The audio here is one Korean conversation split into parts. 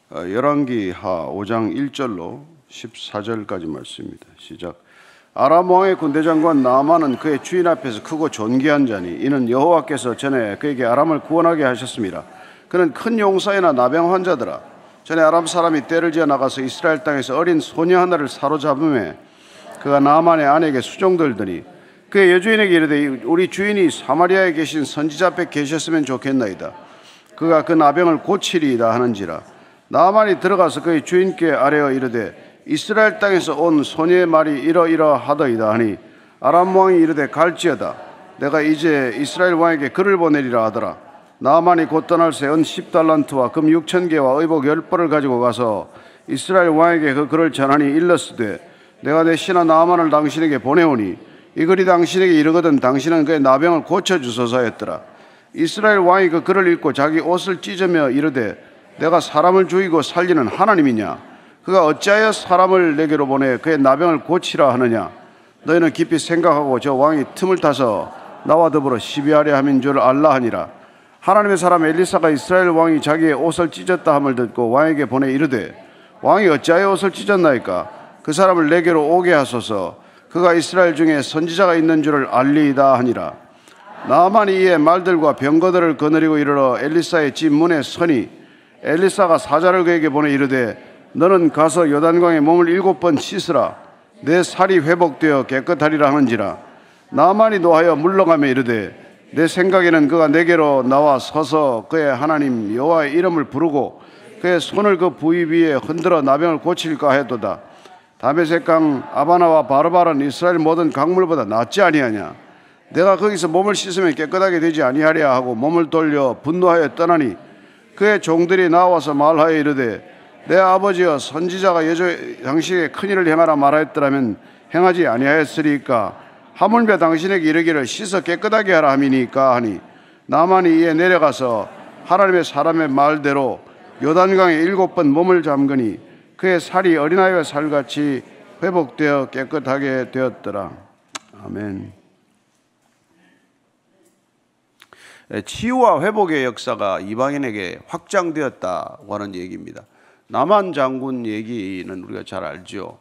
열왕기하 5장 1절로 14절까지 말씀입니다. 시작. 아람 왕의 군대 장관 나아만은 그의 주인 앞에서 크고 존귀한 자니 이는 여호와께서 전에 그에게 아람을 구원하게 하셨습니다. 그는 큰 용사이나 나병 환자더라. 전에 아람 사람이 떼를 지어 나가서 이스라엘 땅에서 어린 소녀 하나를 사로잡음에 그가 나아만의 아내에게 수종들더니 그의 여주인에게 이르되 우리 주인이 사마리아에 계신 선지자 앞에 계셨으면 좋겠나이다. 그가 그 나병을 고치리이다 하는지라. 나아만이 들어가서 그의 주인께 아뢰어 이르되 이스라엘 땅에서 온 소녀의 말이 이러이러하더이다 하니 아람 왕이 이르되 갈지어다. 내가 이제 이스라엘 왕에게 글을 보내리라 하더라. 나아만이 곧 떠날 새 은 10달란트와 금 6,000개와 의복 10벌을 가지고 가서 이스라엘 왕에게 그 글을 전하니 일렀으되 내가 내 신하 나아만을 당신에게 보내오니 이 글이 당신에게 이르거든 당신은 그의 나병을 고쳐주소서 했더라. 이스라엘 왕이 그 글을 읽고 자기 옷을 찢으며 이르되 내가 사람을 죽이고 살리는 하나님이냐? 그가 어찌하여 사람을 내게로 보내 그의 나병을 고치라 하느냐? 너희는 깊이 생각하고 저 왕이 틈을 타서 나와 더불어 시비하려 함인 줄 알라 하니라. 하나님의 사람 엘리사가 이스라엘 왕이 자기의 옷을 찢었다 함을 듣고 왕에게 보내 이르되 왕이 어찌하여 옷을 찢었나이까? 그 사람을 내게로 오게 하소서. 그가 이스라엘 중에 선지자가 있는 줄을 알리이다 하니라. 나아만이 이에 말들과 병거들을 거느리고 이르러 엘리사의 집 문에 서니 엘리사가 사자를 그에게 보내 이르되 너는 가서 요단강에 몸을 7번 씻으라. 내 살이 회복되어 깨끗하리라 하는지라. 나아만이 노하여 물러가며 이르되 내 생각에는 그가 내게로 나와 서서 그의 하나님 여호와의 이름을 부르고 그의 손을 그 부위 위에 흔들어 나병을 고칠까 해도다. 다메섹강 아바나와 바르바는 이스라엘 모든 강물보다 낫지 아니하냐? 내가 거기서 몸을 씻으면 깨끗하게 되지 아니하랴 하고 몸을 돌려 분노하여 떠나니 그의 종들이 나와서 말하여 이르되 내 아버지여 선지자가 당신에게 큰일을 행하라 말하였더라면 행하지 아니하였으리까? 하물며 당신에게 이르기를 씻어 깨끗하게 하라 함이니까 하니 나아만이 이에 내려가서 하나님의 사람의 말대로 요단강에 7번 몸을 잠그니 그의 살이 어린아이와 살같이 회복되어 깨끗하게 되었더라. 아멘. 치유와 회복의 역사가 이방인에게 확장되었다고 하는 얘기입니다. 나만 장군 얘기는 우리가 잘 알죠.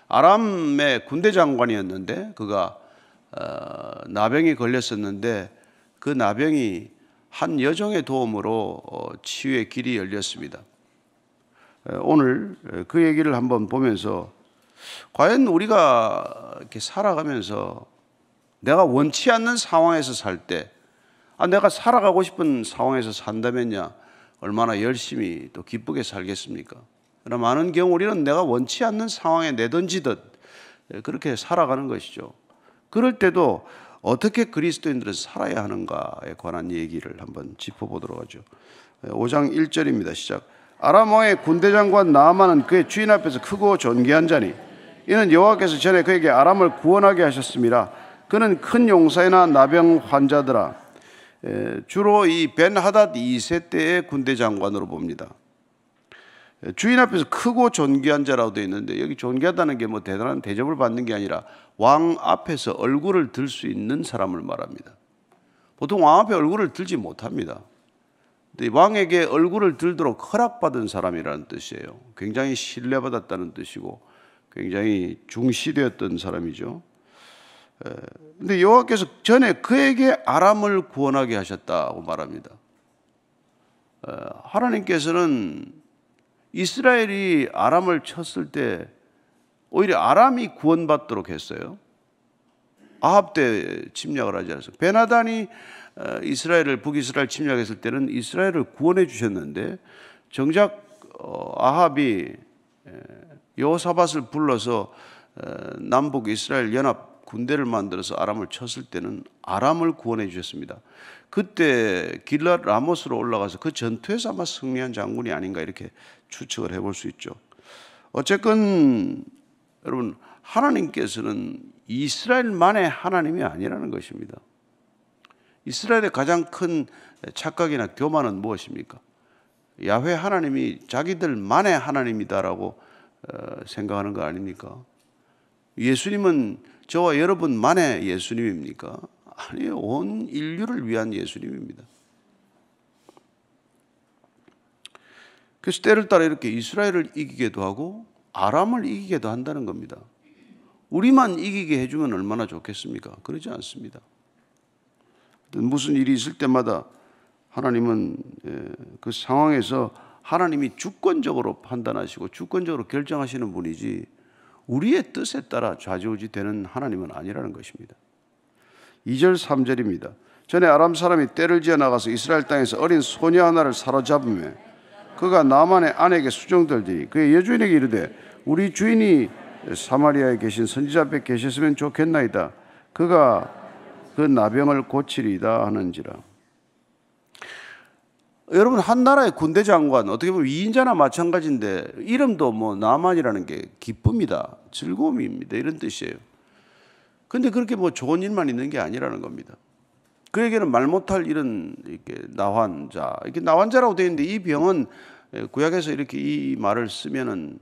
아람의 군대 장관이었는데 그가 나병이 걸렸었는데 그 나병이 한 여종의 도움으로 치유의 길이 열렸습니다. 오늘 그 얘기를 한번 보면서 과연 우리가 이렇게 살아가면서 내가 원치 않는 상황에서 살 때 내가 살아가고 싶은 상황에서 산다면야 얼마나 열심히 또 기쁘게 살겠습니까? 그러나 많은 경우 우리는 내가 원치 않는 상황에 내던지듯 그렇게 살아가는 것이죠. 그럴 때도 어떻게 그리스도인들은 살아야 하는가에 관한 얘기를 한번 짚어보도록 하죠. 5장 1절입니다. 시작. 아람 왕의 군대 장관 나아만은 그의 주인 앞에서 크고 존귀한 자니 이는 여호와께서 전에 그에게 아람을 구원하게 하셨습니다. 그는 큰 용사이나 나병 환자더라. 주로 이 벤하닷 2세 때의 군대 장관으로 봅니다. 주인 앞에서 크고 존귀한 자라고 되어 있는데 여기 존귀하다는 게 뭐 대단한 대접을 받는 게 아니라 왕 앞에서 얼굴을 들 수 있는 사람을 말합니다. 보통 왕 앞에 얼굴을 들지 못합니다. 왕에게 얼굴을 들도록 허락받은 사람이라는 뜻이에요. 굉장히 신뢰받았다는 뜻이고 굉장히 중시되었던 사람이죠. 근데 여호와께서 전에 그에게 아람을 구원하게 하셨다고 말합니다. 하나님께서는 이스라엘이 아람을 쳤을 때 오히려 아람이 구원받도록 했어요. 아합 때 침략을 하지 않았어요. 베나단이 이스라엘을 북이스라엘 침략했을 때는 이스라엘을 구원해 주셨는데 정작 아합이 여호사밧을 불러서 남북 이스라엘 연합 군대를 만들어서 아람을 쳤을 때는 아람을 구원해 주셨습니다. 그때 길랏 라모스로 올라가서 그 전투에서 아마 승리한 장군이 아닌가 이렇게 추측을 해볼 수 있죠. 어쨌건 여러분 하나님께서는 이스라엘만의 하나님이 아니라는 것입니다. 이스라엘의 가장 큰 착각이나 교만은 무엇입니까? 야훼 하나님이 자기들만의 하나님이다라고 생각하는 거 아닙니까? 예수님은 저와 여러분만의 예수님입니까? 아니요, 온 인류를 위한 예수님입니다. 그래서 때를 따라 이렇게 이스라엘을 이기게도 하고 아람을 이기게도 한다는 겁니다. 우리만 이기게 해주면 얼마나 좋겠습니까? 그러지 않습니다. 무슨 일이 있을 때마다 하나님은 그 상황에서 하나님이 주권적으로 판단하시고 주권적으로 결정하시는 분이지 우리의 뜻에 따라 좌지우지 되는 하나님은 아니라는 것입니다. 2절 3절입니다. 전에 아람 사람이 떼를 지어 나가서 이스라엘 땅에서 어린 소녀 하나를 사로잡으며 그가 나만의 아내에게 수종들더니 그의 여주인에게 이르되 우리 주인이 사마리아에 계신 선지자 앞에 계셨으면 좋겠나이다. 그가 그 나병을 고치리이다 하는지라. 여러분, 한 나라의 군대 장관, 어떻게 보면 위인자나 마찬가지인데 이름도 뭐 나만이라는 게 기쁨이다, 즐거움입니다, 이런 뜻이에요. 근데 그렇게 뭐 좋은 일만 있는 게 아니라는 겁니다. 그에게는 말 못할 이런 이렇게 나환자, 이렇게 나환자라고 되어 있는데 이 병은 구약에서 이렇게 이 말을 쓰면은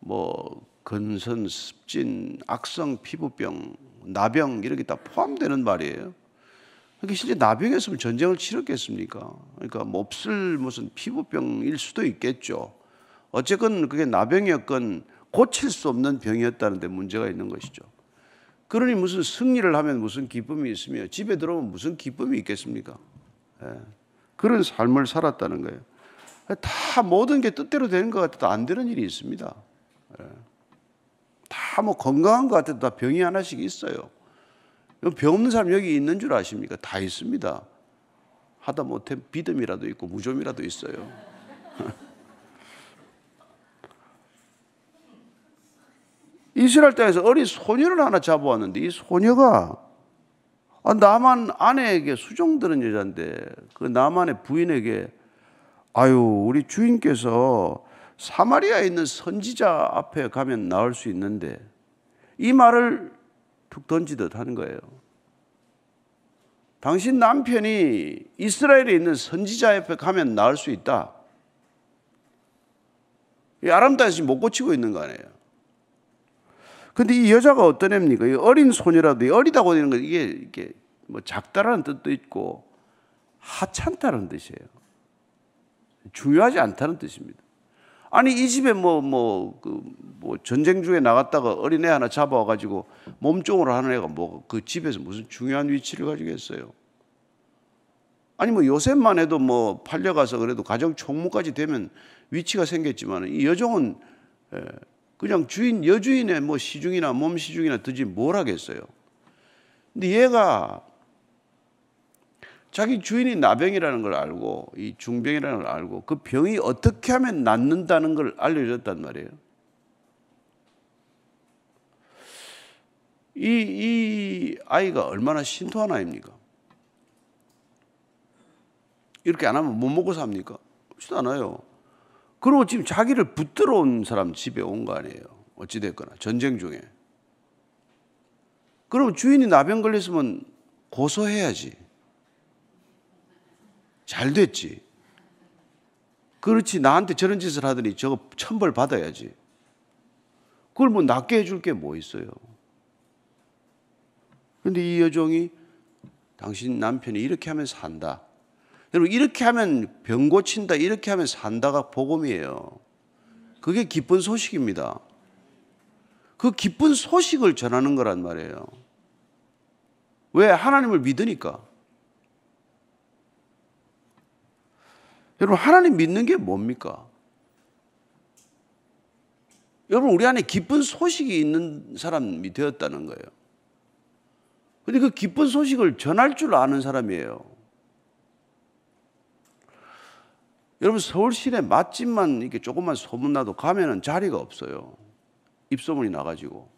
뭐 근선, 습진, 악성 피부병, 나병 이렇게 다 포함되는 말이에요. 그러니까 실제 나병이었으면 전쟁을 치렀겠습니까? 그러니까 몹쓸 무슨 피부병일 수도 있겠죠. 어쨌건 그게 나병이었건 고칠 수 없는 병이었다는 데 문제가 있는 것이죠. 그러니 무슨 승리를 하면 무슨 기쁨이 있으며 집에 들어오면 무슨 기쁨이 있겠습니까? 그런 삶을 살았다는 거예요. 다 모든 게 뜻대로 되는 것 같아도 안 되는 일이 있습니다. 다 뭐 건강한 것 같아도 다 병이 하나씩 있어요. 병 없는 사람 여기 있는 줄 아십니까? 다 있습니다. 하다못해 비듬이라도 있고 무좀이라도 있어요. 이스라엘 땅에서 어린 소녀를 하나 잡아왔는데 이 소녀가 나만 아내에게 수종드는 여자인데 그 나만의 부인에게 아유 우리 주인께서 사마리아에 있는 선지자 앞에 가면 나을 수 있는데 이 말을 툭 던지듯 하는 거예요. 당신 남편이 이스라엘에 있는 선지자 옆에 가면 나을 수 있다. 이 아람 땅에서 못 고치고 있는 거 아니에요. 근데 이 여자가 어떤 애입니까? 이 어린 소녀라도 어리다고 하는 건 이게 뭐 작다라는 뜻도 있고 하찮다는 뜻이에요. 중요하지 않다는 뜻입니다. 아니 이 집에 뭐 전쟁 중에 나갔다가 어린애 하나 잡아와가지고 몸종으로 하는 애가 뭐 그 집에서 무슨 중요한 위치를 가지고 있어요. 아니 뭐 요셉만 해도 뭐 팔려가서 그래도 가정 총무까지 되면 위치가 생겼지만 이 여종은 그냥 여주인의 뭐 시중이나 몸 시중이나 드지 뭘 하겠어요. 근데 얘가 자기 주인이 나병이라는 걸 알고 이 중병이라는 걸 알고 그 병이 어떻게 하면 낫는다는 걸 알려줬단 말이에요. 이 아이가 얼마나 신통한 아이입니까? 이렇게 안 하면 못 먹고 삽니까? 그렇지도 않아요. 그리고 지금 자기를 붙들어 온 사람 집에 온 거 아니에요. 어찌됐거나 전쟁 중에. 그럼 주인이 나병 걸렸으면 고소해야지. 잘 됐지. 그렇지 나한테 저런 짓을 하더니 저거 천벌 받아야지. 그걸 뭐 낫게 해줄 게 뭐 있어요. 그런데 이 여종이 당신 남편이 이렇게 하면 산다. 여러분 이렇게 하면 병 고친다. 이렇게 하면 산다가 복음이에요. 그게 기쁜 소식입니다. 그 기쁜 소식을 전하는 거란 말이에요. 왜? 하나님을 믿으니까. 여러분 하나님 믿는 게 뭡니까? 여러분 우리 안에 기쁜 소식이 있는 사람이 되었다는 거예요. 그런데 그 기쁜 소식을 전할 줄 아는 사람이에요. 여러분 서울 시내 맛집만 이렇게 조금만 소문나도 가면은 자리가 없어요. 입소문이 나가지고.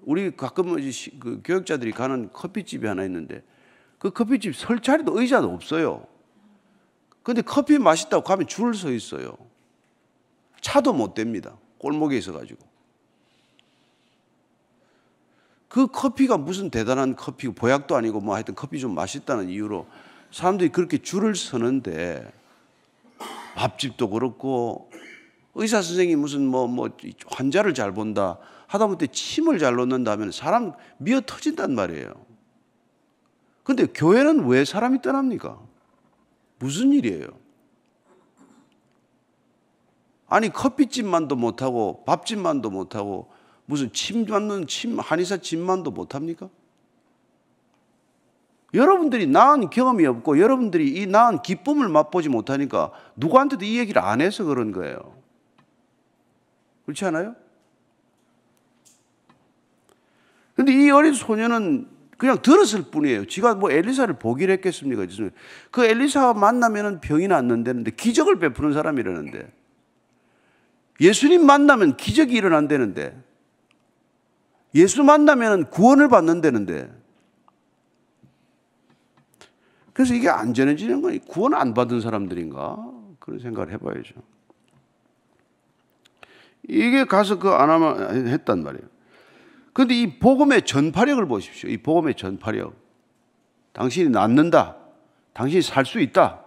우리 가끔 그 교육자들이 가는 커피집이 하나 있는데 그 커피집 설 자리도 의자도 없어요. 근데 커피 맛있다고 가면 줄을 서 있어요. 차도 못 댑니다. 골목에 있어가지고. 그 커피가 무슨 대단한 커피고 보약도 아니고 뭐 하여튼 커피 좀 맛있다는 이유로 사람들이 그렇게 줄을 서는데 밥집도 그렇고 의사 선생님이 무슨 뭐 환자를 잘 본다 하다못해 침을 잘 놓는다 하면 사람 미어 터진단 말이에요. 근데 교회는 왜 사람이 떠납니까? 무슨 일이에요? 아니 커피집만도 못하고 밥집만도 못하고 무슨 침 맞는 한의사 집만도 못합니까? 여러분들이 나은 경험이 없고 여러분들이 이 나은 기쁨을 맛보지 못하니까 누구한테도 이 얘기를 안 해서 그런 거예요. 그렇지 않아요? 그런데 이 어린 소녀는 그냥 들었을 뿐이에요. 지가 뭐 엘리사를 보기로 했겠습니까? 그 엘리사와 만나면 병이 낫는다는데, 기적을 베푸는 사람이라는데, 예수님 만나면 기적이 일어난다는데, 예수 만나면 구원을 받는다는데, 그래서 이게 안전해지는 건 구원 안 받은 사람들인가? 그런 생각을 해봐야죠. 이게 가서 그 안 하면 했단 말이에요. 그런데 이 복음의 전파력을 보십시오. 이 복음의 전파력. 당신이 낫는다. 당신이 살 수 있다.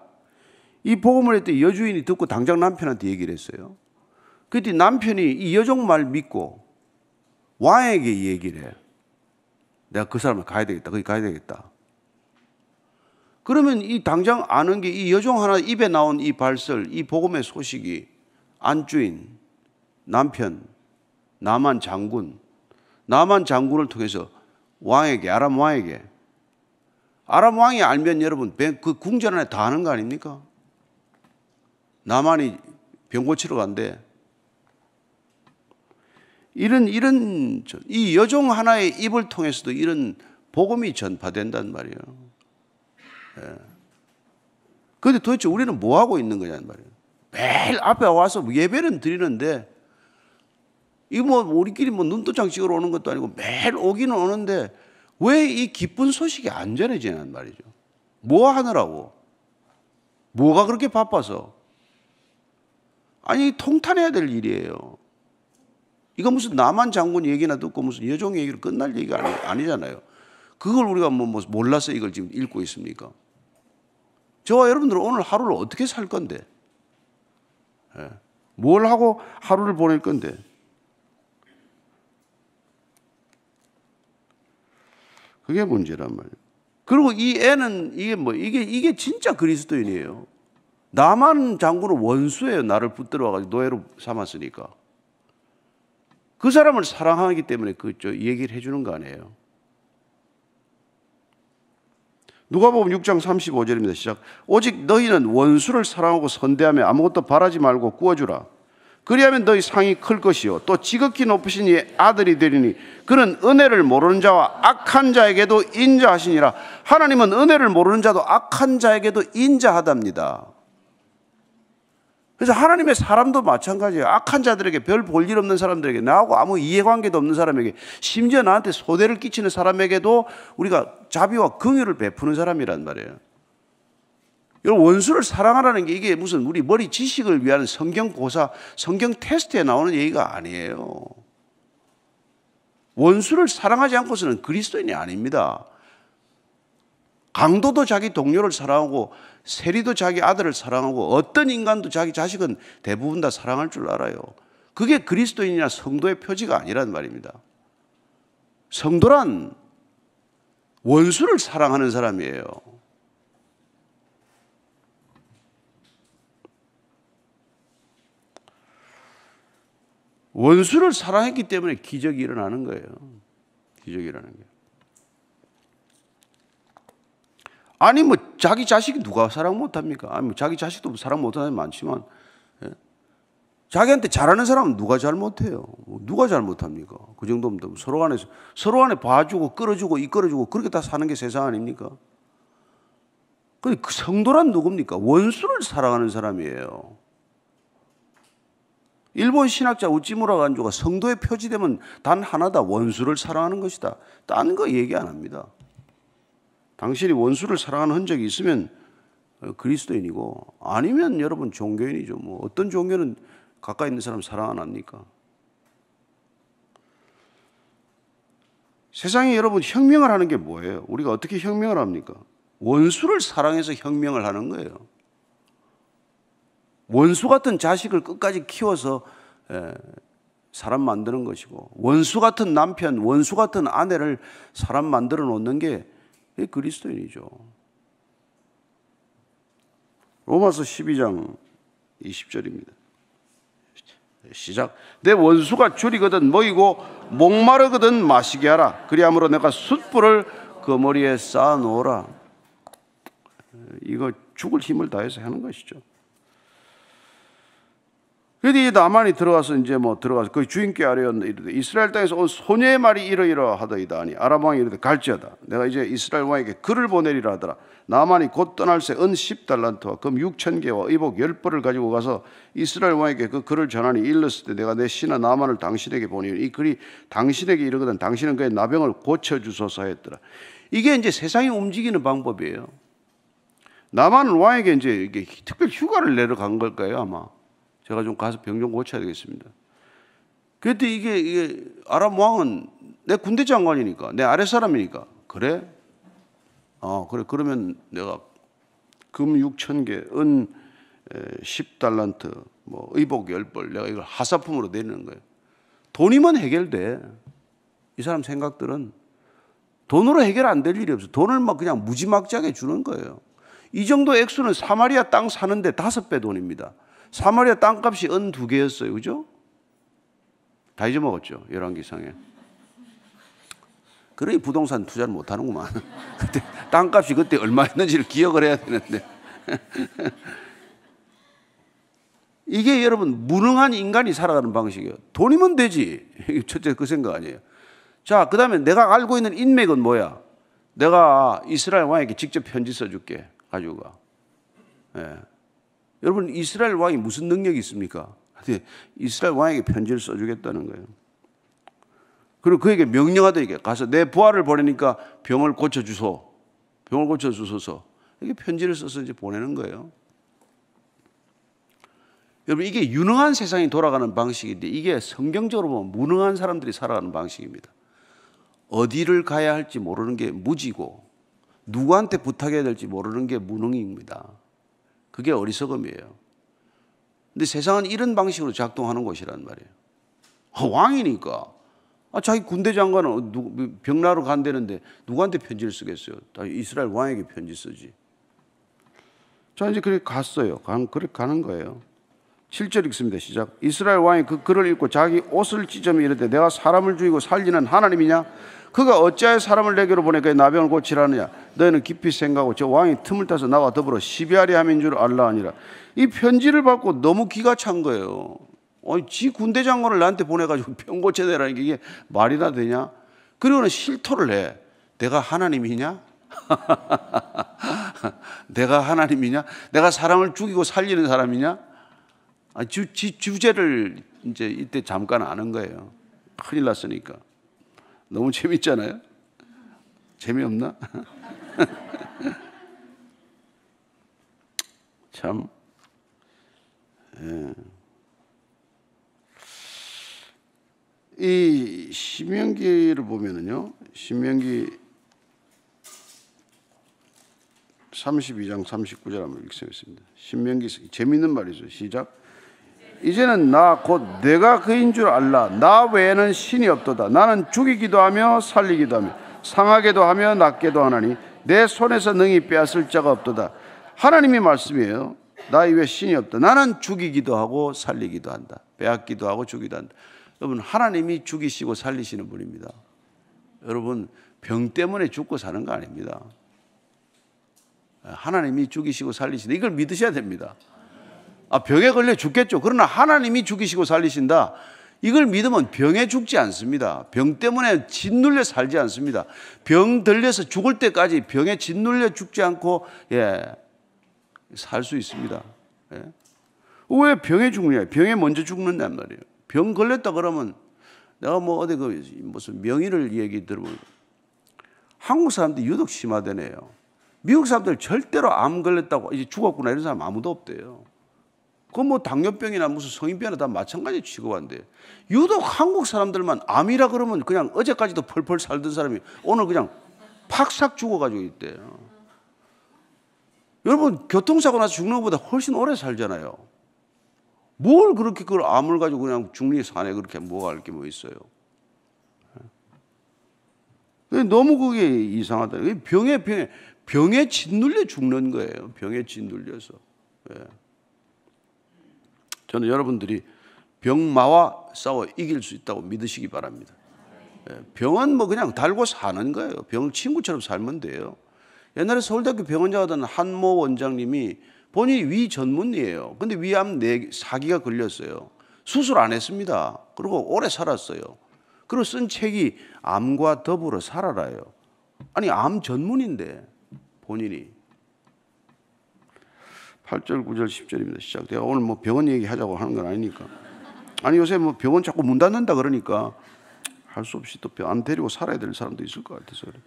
이 복음을 했더니 여주인이 듣고 당장 남편한테 얘기를 했어요. 그때 남편이 이 여종 말 믿고 왕에게 얘기를 해. 내가 그 사람을 가야 되겠다. 거기 가야 되겠다. 그러면 이 당장 아는 게 이 여종 하나 입에 나온 이 발설, 이 복음의 소식이 안주인, 남편, 나만 장군을 통해서 왕에게, 아람 왕에게, 아람 왕이 알면 여러분 그 궁전 안에 다 하는 거 아닙니까? 나만이 병 고치러 간대. 이런 이 여종 하나의 입을 통해서도 이런 복음이 전파된단 말이에요. 그런데 도대체 우리는 뭐 하고 있는 거냐는 말이에요. 매일 앞에 와서 예배는 드리는데, 이거 뭐 우리끼리 뭐 눈도장 찍으러 오는 것도 아니고 매일 오기는 오는데 왜 이 기쁜 소식이 안 전해지냐는 말이죠. 뭐 하느라고? 뭐가 그렇게 바빠서? 아니 통탄해야 될 일이에요. 이거 무슨 나만 장군 얘기나 듣고 무슨 여종 얘기로 끝날 얘기가 아니잖아요. 그걸 우리가 뭐 몰라서 이걸 지금 읽고 있습니까? 저와 여러분들은 오늘 하루를 어떻게 살 건데? 뭘 하고 하루를 보낼 건데? 그게 문제란 말이에요. 그리고 이 애는 이게 진짜 그리스도인이에요. 나만 장군은 원수예요. 나를 붙들어 가지고 노예로 삼았으니까. 그 사람을 사랑하기 때문에 얘기를 해주는 거 아니에요. 누가복음 6장 35절입니다. 시작. 오직 너희는 원수를 사랑하고 선대하며 아무것도 바라지 말고 구워주라. 그리하면 너희 상이 클 것이요 또 지극히 높으신 이의 아들이 되리니 그는 은혜를 모르는 자와 악한 자에게도 인자하시니라. 하나님은 은혜를 모르는 자도 악한 자에게도 인자하답니다. 그래서 하나님의 사람도 마찬가지예요. 악한 자들에게 별 볼 일 없는 사람들에게, 나하고 아무 이해관계도 없는 사람에게, 심지어 나한테 소대를 끼치는 사람에게도 우리가 자비와 긍휼을 베푸는 사람이란 말이에요. 여러분, 원수를 사랑하라는 게 이게 무슨 우리 머리 지식을 위한 성경 고사, 성경 테스트에 나오는 얘기가 아니에요. 원수를 사랑하지 않고서는 그리스도인이 아닙니다. 강도도 자기 동료를 사랑하고 세리도 자기 아들을 사랑하고 어떤 인간도 자기 자식은 대부분 다 사랑할 줄 알아요. 그게 그리스도인이나 성도의 표지가 아니란 말입니다. 성도란 원수를 사랑하는 사람이에요. 원수를 사랑했기 때문에 기적이 일어나는 거예요. 기적이 일어나는 거예요. 아니 뭐 자기 자식이 누가 사랑 못합니까? 아니 뭐 자기 자식도 사랑 못하는 사람이 많지만, 자기한테 잘하는 사람은 누가 잘 못해요? 누가 잘 못합니까? 그 정도면 서로 간에 봐주고 끌어주고 이끌어주고 그렇게 다 사는 게 세상 아닙니까? 근데 그 성도란 누굽니까? 원수를 사랑하는 사람이에요. 일본 신학자 우찌무라 간조가 성도의 표지되면 단 하나다. 원수를 사랑하는 것이다. 딴 거 얘기 안 합니다. 당신이 원수를 사랑하는 흔적이 있으면 그리스도인이고, 아니면 여러분 종교인이죠. 뭐 어떤 종교는 가까이 있는 사람 사랑 안 합니까? 세상에 여러분 혁명을 하는 게 뭐예요? 우리가 어떻게 혁명을 합니까? 원수를 사랑해서 혁명을 하는 거예요. 원수 같은 자식을 끝까지 키워서 사람 만드는 것이고, 원수 같은 남편, 원수 같은 아내를 사람 만들어 놓는 게 그리스도인이죠. 로마서 12장 20절입니다. 시작. 내 원수가 줄이거든 먹이고 목마르거든 마시게 하라. 그리함으로 내가 숯불을 그 머리에 쌓아 놓으라. 이거 죽을 힘을 다해서 하는 것이죠. 그런데 나만이 들어가서 이제 들어가서 그 주인께 아뢰었는데 이르되 이스라엘 땅에서 온 소녀의 말이 이러이러하더이다 하니 아람 왕이 이르되 갈지어다. 내가 이제 이스라엘 왕에게 글을 보내리라 하더라. 나만이 곧 떠날새 은 10달란트와 금 6,000개와 의복 10벌을 가지고 가서 이스라엘 왕에게 그 글을 전하니 일렀을 때 내가 내 신하 나만을 당신에게 보내니 이 글이 당신에게 이르거든 당신은 그의 나병을 고쳐주소서 하였더라. 이게 이제 세상이 움직이는 방법이에요. 나만은 왕에게 이제 이게 특별 휴가를 내러 간 걸까요 아마. 제가 좀 가서 병 좀 고쳐야 되겠습니다. 그때 이게 아람 왕은 내 군대 장관이니까 내 아랫사람이니까 그래? 그래 그러면 내가 금 6,000개, 은 10달란트, 의복 10벌 내가 이걸 하사품으로 내리는 거예요. 돈이면 해결돼. 이 사람 생각들은 돈으로 해결 안 될 일이 없어. 돈을 막 그냥 무지막지하게 주는 거예요. 이 정도 액수는 사마리아 땅 사는데 5배 돈입니다. 사마리아 땅값이 은 2개였어요. 그죠? 다 잊어먹었죠. 열왕기상에. 그러니 부동산 투자를 못하는구만. 그때 땅값이 그때 얼마였는지를 기억을 해야 되는데. 이게 여러분 무능한 인간이 살아가는 방식이에요. 돈이면 되지. 첫째 그 생각 아니에요. 자, 그 다음에 내가 알고 있는 인맥은 뭐야? 내가 이스라엘 왕에게 직접 편지 써줄게. 가지고 가. 예. 여러분 이스라엘 왕이 무슨 능력이 있습니까? 이스라엘 왕에게 편지를 써주겠다는 거예요. 그리고 그에게 명령하다 이게 가서 내 부하를 보내니까 병을 고쳐주소. 병을 고쳐주소서. 이게 편지를 써서 이제 보내는 거예요. 여러분 이게 유능한 세상이 돌아가는 방식인데 이게 성경적으로 보면 무능한 사람들이 살아가는 방식입니다. 어디를 가야 할지 모르는 게 무지고 누구한테 부탁해야 될지 모르는 게 무능입니다. 그게 어리석음이에요. 근데 세상은 이런 방식으로 작동하는 곳이란 말이에요. 왕이니까. 자기 군대 장관은 병나러 간다는데 누구한테 편지를 쓰겠어요? 다 이스라엘 왕에게 편지 쓰지. 자, 이제 그렇게 갔어요. 그렇게 가는 거예요. 7절 읽습니다. 시작. 이스라엘 왕이 그 글을 읽고 자기 옷을 찢으며 이르되 내가 사람을 죽이고 살리는 하나님이냐? 그가 어찌하여 사람을 내게로 보내 그의 나병을 고치라느냐? 너희는 깊이 생각하고 저 왕이 틈을 타서 나와 더불어 시비하리 함인 줄 알라 하니라. 이 편지를 받고 너무 기가 찬 거예요. 지 군대 장관을 나한테 보내가지고 병 고쳐내라는 게 이게 말이나 되냐? 그리고는 실토를 해. 내가 하나님이냐? 내가 하나님이냐? 내가 사람을 죽이고 살리는 사람이냐? 주제를 이제 이때 잠깐 아는 거예요. 큰일 났으니까. 너무 재밌잖아요? 재미없나? 참. 예. 이 신명기를 보면은요, 신명기 32장 39절 한번 읽겠습니다. 신명기 재밌는 말이죠. 시작. 이제는 나 곧 내가 그인 줄 알라. 나 외에는 신이 없도다. 나는 죽이기도 하며 살리기도 하며 상하게도 하며 낫게도 하나니 내 손에서 능히 빼앗을 자가 없도다. 하나님의 말씀이에요. 나 이외에 신이 없다. 나는 죽이기도 하고 살리기도 한다. 빼앗기도 하고 주기도 한다. 여러분 하나님이 죽이시고 살리시는 분입니다. 여러분 병 때문에 죽고 사는 거 아닙니다. 하나님이 죽이시고 살리신다. 이걸 믿으셔야 됩니다. 병에 걸려 죽겠죠. 그러나 하나님이 죽이시고 살리신다. 이걸 믿으면 병에 죽지 않습니다. 병 때문에 짓눌려 살지 않습니다. 병 들려서 죽을 때까지 병에 짓눌려 죽지 않고 살 수 있습니다. 왜 병에 죽느냐? 병에 먼저 죽는단 말이에요. 병 걸렸다 그러면 내가 어디 무슨 명의를 얘기 들으면 한국 사람들이 유독 심하다네요. 미국 사람들 절대로 암 걸렸다고 이제 죽었구나 이런 사람 아무도 없대요. 그건 당뇨병이나 무슨 성인병이나 다 마찬가지 취급한대. 유독 한국 사람들만 암이라 그러면 그냥 어제까지도 펄펄 살던 사람이 오늘 그냥 팍싹 죽어가지고 있대요. 여러분 교통사고 나서 죽는 것보다 훨씬 오래 살잖아요. 뭘 그렇게 그걸 암을 가지고 그냥 죽니 사네 그렇게 뭐가 할 게 뭐 있어요. 너무 그게 이상하다. 병에 짓눌려 죽는 거예요. 병에 짓눌려서. 저는 여러분들이 병마와 싸워 이길 수 있다고 믿으시기 바랍니다. 병은 뭐 그냥 달고 사는 거예요. 병을 친구처럼 살면 돼요. 옛날에 서울대학교 병원장하던 한모 원장님이 본인이 위 전문의예요. 근데 위암 4기가 걸렸어요. 수술 안 했습니다. 그리고 오래 살았어요. 그리고 쓴 책이 암과 더불어 살아라요. 아니 암 전문인데 본인이. 8절 9절 10절입니다. 시작. 내가 오늘 뭐 병원 얘기하자고 하는 건 아니니까. 아니 요새 뭐 병원 자꾸 문 닫는다 그러니까 할 수 없이 또 안 데리고 살아야 될 사람도 있을 것 같아서 그래.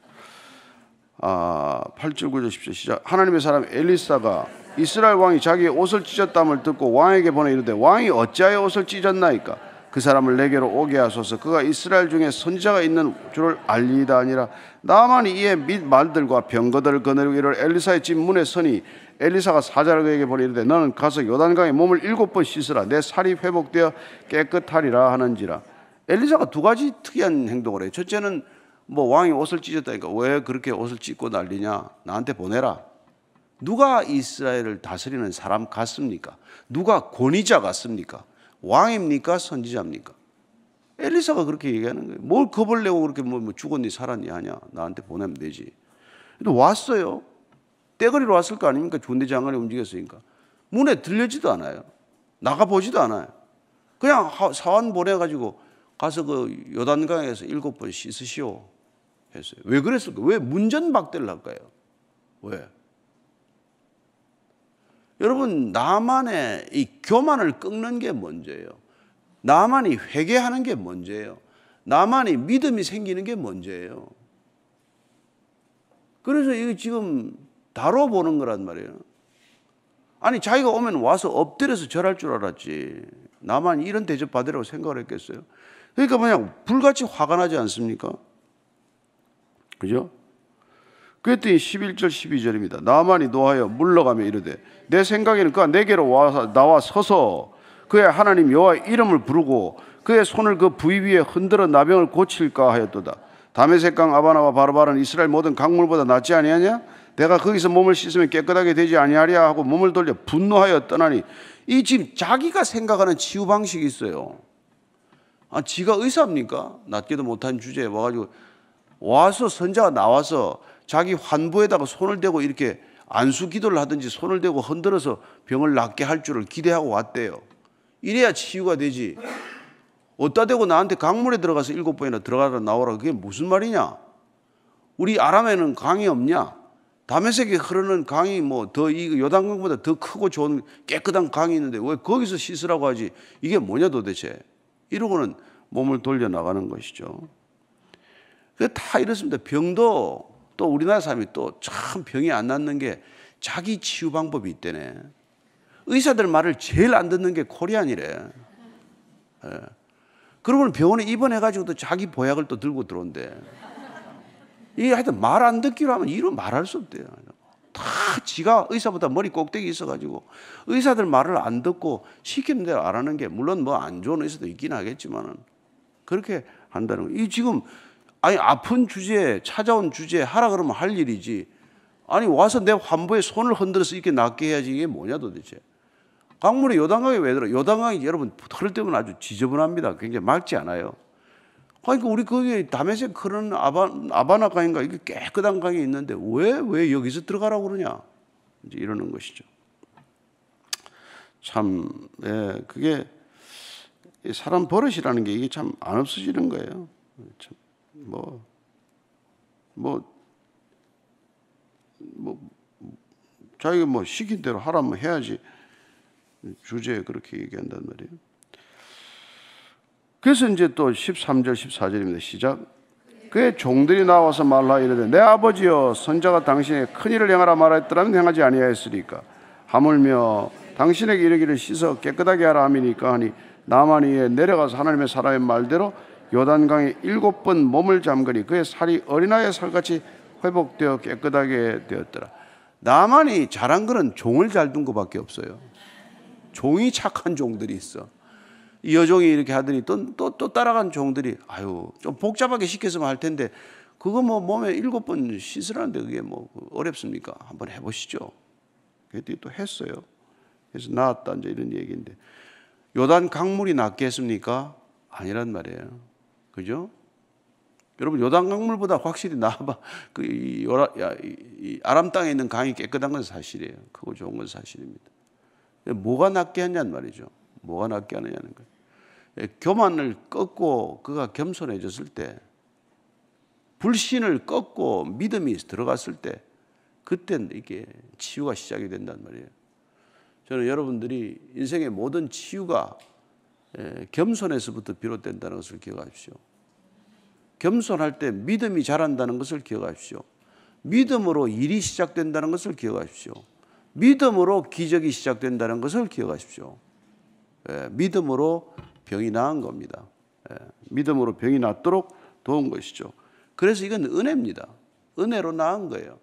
8절 9절 10절 시작. 하나님의 사람 엘리사가 이스라엘 왕이 자기의 옷을 찢었담을 듣고 왕에게 보내 이르되 왕이 어찌하여 옷을 찢었나이까? 그 사람을 내게로 오게 하소서. 그가 이스라엘 중에 선지자가 있는 줄을 알리이다 아니라. 나만이 이에 및 말들과 병거들을 거느리고 이를 엘리사의 집 문에 서니 엘리사가 사자를 그에게 보내 이르되 너는 가서 요단강에 몸을 7번 씻으라. 내 살이 회복되어 깨끗하리라 하는지라. 엘리사가 두 가지 특이한 행동을 해요. 첫째는 뭐 왕이 옷을 찢었다니까 왜 그렇게 옷을 찢고 난리냐? 나한테 보내라. 누가 이스라엘을 다스리는 사람 같습니까? 누가 권위자 같습니까? 왕입니까? 선지자입니까? 엘리사가 그렇게 얘기하는 거예요. 뭘 겁을 내고 그렇게 뭐 죽었니 살았니 하냐? 나한테 보내면 되지. 근데 왔어요. 떼거리로 왔을 거 아닙니까? 군대 장관이 움직였으니까. 문에 들려지도 않아요. 나가보지도 않아요. 그냥 사원 보내가지고 가서 그 요단강에서 7번 씻으시오 했어요. 왜 그랬을까? 왜 문전박대를 할까요? 왜? 여러분 나만의 이 교만을 꺾는 게 문제예요. 나만이 회개하는 게 문제예요. 나만이 믿음이 생기는 게 문제예요. 그래서 이거 지금 다뤄보는 거란 말이에요. 아니 자기가 오면 와서 엎드려서 절할 줄 알았지. 나만 이런 대접 받으라고 생각을 했겠어요. 그러니까 그냥 불같이 화가 나지 않습니까? 그죠? 그랬더니 11절 12절입니다. 나만이 노하여 물러가며 이르되 내 생각에는 그가 내게로 와서 나와 서서 그의 하나님 여호와의 이름을 부르고 그의 손을 그 부위 위에 흔들어 나병을 고칠까 하였도다. 다메섹강 아바나와 바르바는 이스라엘 모든 강물보다 낫지 아니하냐? 내가 거기서 몸을 씻으면 깨끗하게 되지 아니하랴 하고 몸을 돌려 분노하여 떠나니. 이 지금 자기가 생각하는 치유 방식이 있어요. 지가 의사입니까? 낫지도 못한 주제에 와가지고 와서 선자가 나와서 자기 환부에다가 손을 대고 이렇게 안수 기도를 하든지 손을 대고 흔들어서 병을 낫게 할 줄을 기대하고 왔대요. 이래야 치유가 되지. 어디다 대고 나한테 강물에 들어가서 7번이나 들어가라 나오라. 그게 무슨 말이냐? 우리 아람에는 강이 없냐? 다메섹에 흐르는 강이 뭐 더 이 요단강보다 더 크고 좋은 깨끗한 강이 있는데 왜 거기서 씻으라고 하지? 이게 뭐냐 도대체? 이러고는 몸을 돌려 나가는 것이죠. 다 이렇습니다. 병도 또 우리나라 사람이 또 참 병이 안 낫는 게 자기 치유 방법이 있대네. 의사들 말을 제일 안 듣는 게 코리안이래. 예. 그러고는 병원에 입원해가지고 또 자기 보약을 또 들고 들어온대. 이게 하여튼 말 안 듣기로 하면 이런 말할 수 없대요. 다 지가 의사보다 머리 꼭대기 있어가지고 의사들 말을 안 듣고 시키는 대로 안 하는 게 물론 뭐 안 좋은 의사도 있긴 하겠지만은 그렇게 한다는 거예요. 이 지금 아니 아픈 주제에 찾아온 주제에 하라 그러면 할 일이지. 아니 와서 내 환부에 손을 흔들어서 이렇게 낫게 해야지. 이게 뭐냐 도대체. 강물에 요단강이 왜 들어? 요단강이 여러분 흐를 때면 아주 지저분합니다. 굉장히 맑지 않아요. 그러니까 우리 거기에 다메섹 흐르는 아바나 강인가 이게 깨끗한 강이 있는데 왜 여기서 들어가라고 그러냐? 이제 이러는 것이죠. 참, 그게 사람 버릇이라는 게 이게 참 안 없어지는 거예요. 참, 자기가 뭐 시킨 대로 하라면 해야지. 주제에 그렇게 얘기한단 말이에요. 그래서 이제 또 13절 14절입니다. 시작. 그의 종들이 나와서 말라 이르되 내 아버지여 선자가 당신에게 큰일을 행하라 말하였더라면 행하지 아니하였으리까. 하물며 당신에게 이르기를 씻어 깨끗하게 하라 함이니까 하니 나만이 내려가서 하나님의 사람의 말대로 요단강에 7번 몸을 잠그니 그의 살이 어린아이의 살같이 회복되어 깨끗하게 되었더라. 나만이 잘한 거는 종을 잘 둔 것밖에 없어요. 종이 착한 종들이 있어. 이 여종이 이렇게 하더니 또 따라간 종들이 아유 좀 복잡하게 시켰으면 할 텐데 그거 뭐 몸에 7번 씻으라는데 그게 뭐 어렵습니까? 한번 해보시죠. 그랬더니 또 했어요. 그래서 나았다 이제 이런 얘기인데 요단 강물이 낫게 했습니까? 아니란 말이에요. 그죠? 여러분, 요단 강물보다 확실히 나아봐. 이 아람 땅에 있는 강이 깨끗한 건 사실이에요. 크고 좋은 건 사실입니다. 뭐가 낫게 하냐는 말이죠. 뭐가 낫게 하느냐는 거예요. 교만을 꺾고 그가 겸손해졌을 때, 불신을 꺾고 믿음이 들어갔을 때, 그때는 이게 치유가 시작이 된단 말이에요. 저는 여러분들이 인생의 모든 치유가 겸손에서부터 비롯된다는 것을 기억하십시오. 겸손할 때 믿음이 자란다는 것을 기억하십시오. 믿음으로 일이 시작된다는 것을 기억하십시오. 믿음으로 기적이 시작된다는 것을 기억하십시오. 믿음으로 병이 나은 겁니다. 믿음으로 병이 낫도록 도운 것이죠. 그래서 이건 은혜입니다. 은혜로 나은 거예요.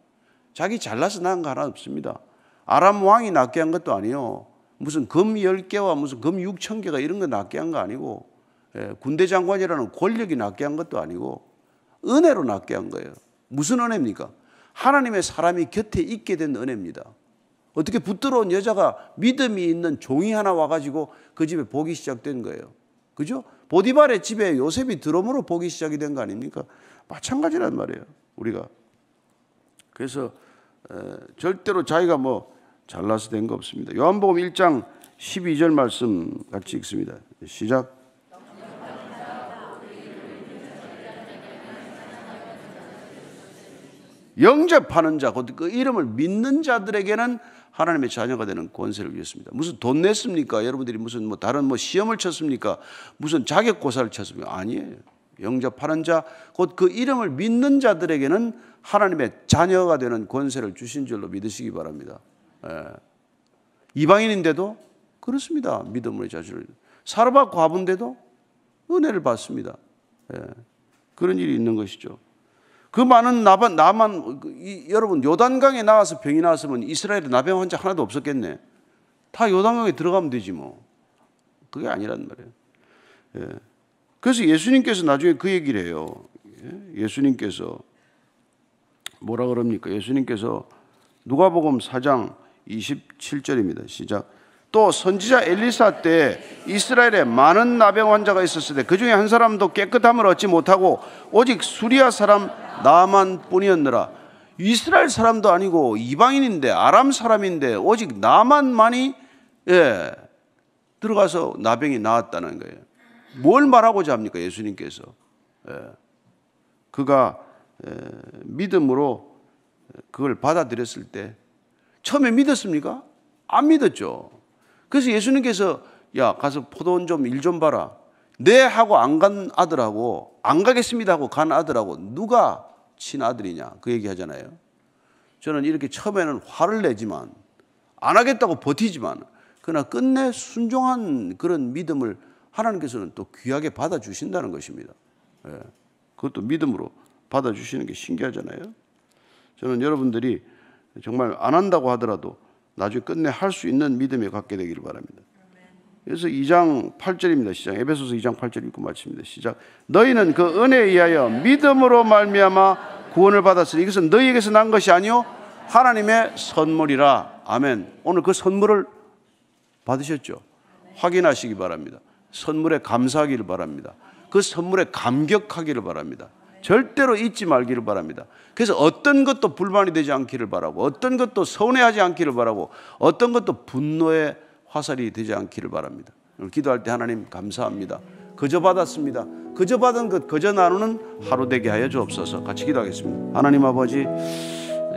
자기 잘나서 나은 거 하나 없습니다. 아람 왕이 낫게 한 것도 아니요. 무슨 검 10개와 무슨 검 6,000개가 이런 거 낫게 한 거 아니고, 군대 장관이라는 권력이 낫게 한 것도 아니고, 은혜로 낫게 한 거예요. 무슨 은혜입니까? 하나님의 사람이 곁에 있게 된 은혜입니다. 어떻게 붙들어온 여자가 믿음이 있는 종이 하나 와가지고 그 집에 복이 시작된 거예요. 그죠? 보디발의 집에 요셉이 들어옴으로 복이 시작이 된 거 아닙니까? 마찬가지란 말이에요. 우리가. 그래서 절대로 자기가 뭐 잘나서 된 거 없습니다. 요한복음 1장 12절 말씀 같이 읽습니다. 시작. 영접하는 자, 곧 그 이름을 믿는 자들에게는 하나님의 자녀가 되는 권세를 주셨습니다. 무슨 돈 냈습니까? 여러분들이 무슨 뭐 다른 뭐 시험을 쳤습니까? 무슨 자격고사를 쳤습니까? 아니에요. 영접하는 자, 곧 그 이름을 믿는 자들에게는 하나님의 자녀가 되는 권세를 주신 줄로 믿으시기 바랍니다. 이방인인데도 그렇습니다. 믿음으로 자주를. 사르밧 과부인데도 은혜를 받습니다. 그런 일이 있는 것이죠. 그 많은 나만 여러분, 요단강에 나와서 병이 나왔으면 이스라엘에 나병 환자 하나도 없었겠네. 다 요단강에 들어가면 되지 뭐. 그게 아니란 말이에요. 그래서 예수님께서 나중에 그 얘기를 해요. 예수님께서 뭐라 그럽니까? 예수님께서 누가복음 4장 27절입니다. 시작. 또 선지자 엘리사 때 이스라엘에 많은 나병 환자가 있었을 때 그 중에 한 사람도 깨끗함을 얻지 못하고 오직 수리아 사람 나만 뿐이었느라. 이스라엘 사람도 아니고 이방인인데, 아람 사람인데 오직 나만만이 들어가서 나병이 나았다는 거예요. 뭘 말하고자 합니까? 예수님께서 그가 믿음으로 그걸 받아들였을 때, 처음에 믿었습니까? 안 믿었죠. 그래서 예수님께서 야, 가서 포도원 좀 일 좀 봐라. 네 하고 안 간 아들하고 안 가겠습니다 하고 간 아들하고 누가 친아들이냐, 그 얘기 하잖아요. 저는 이렇게 처음에는 화를 내지만, 안 하겠다고 버티지만, 그러나 끝내 순종한 그런 믿음을 하나님께서는 또 귀하게 받아주신다는 것입니다. 그것도 믿음으로 받아주시는 게 신기하잖아요. 저는 여러분들이 정말 안 한다고 하더라도 나중에 끝내 할 수 있는 믿음을 갖게 되기를 바랍니다. 그래서 2장 8절입니다. 시작. 에베소서 2장 8절 읽고 마칩니다. 시작. 너희는 그 은혜에 의하여 믿음으로 말미암아 구원을 받았으니 이것은 너희에게서 난 것이 아니요 하나님의 선물이라. 아멘. 오늘 그 선물을 받으셨죠? 확인하시기 바랍니다. 선물에 감사하기를 바랍니다. 그 선물에 감격하기를 바랍니다. 절대로 잊지 말기를 바랍니다. 그래서 어떤 것도 불만이 되지 않기를 바라고, 어떤 것도 서운해하지 않기를 바라고, 어떤 것도 분노의 화살이 되지 않기를 바랍니다. 기도할 때 하나님 감사합니다. 그저 받았습니다. 그저 받은 것 그저 나누는 하루 되게 하여 주옵소서. 같이 기도하겠습니다. 하나님 아버지,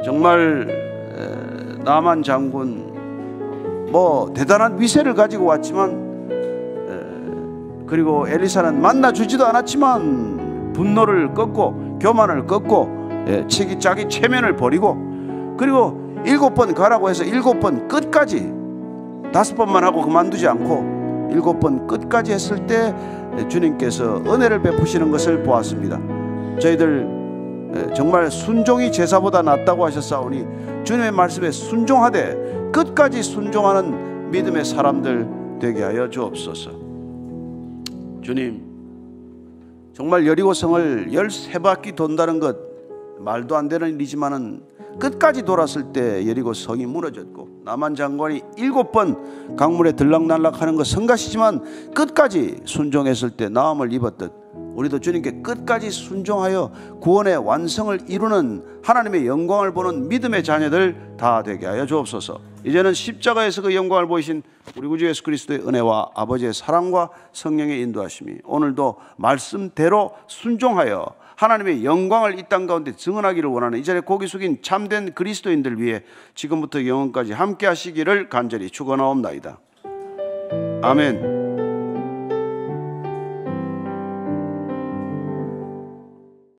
정말 나만 장군 뭐 대단한 위세를 가지고 왔지만, 그리고 엘리사는 만나주지도 않았지만 분노를 꺾고 교만을 꺾고 자기 체면을 버리고, 그리고 7번 가라고 해서 7번 끝까지, 5번만 하고 그만두지 않고 7번 끝까지 했을 때 주님께서 은혜를 베푸시는 것을 보았습니다. 저희들 정말 순종이 제사보다 낫다고 하셨사오니 주님의 말씀에 순종하되 끝까지 순종하는 믿음의 사람들 되게 하여 주옵소서. 주님, 정말 여리고성을 13바퀴 돈다는 것 말도 안 되는 일이지만은 끝까지 돌았을 때 여리고 성이 무너졌고 나만 장관이 7번 강물에 들락날락하는 것 성가시지만 끝까지 순종했을 때 나음을 입었듯 우리도 주님께 끝까지 순종하여 구원의 완성을 이루는 하나님의 영광을 보는 믿음의 자녀들 다 되게 하여 주옵소서. 이제는 십자가에서 그 영광을 보이신 우리 구주 예수 그리스도의 은혜와 아버지의 사랑과 성령의 인도하심이 오늘도 말씀대로 순종하여 하나님의 영광을 이 땅 가운데 증언하기를 원하는 이 자리에 고개 숙인 참된 그리스도인들 위해 지금부터 영원까지 함께 하시기를 간절히 축원하옵나이다. 아멘.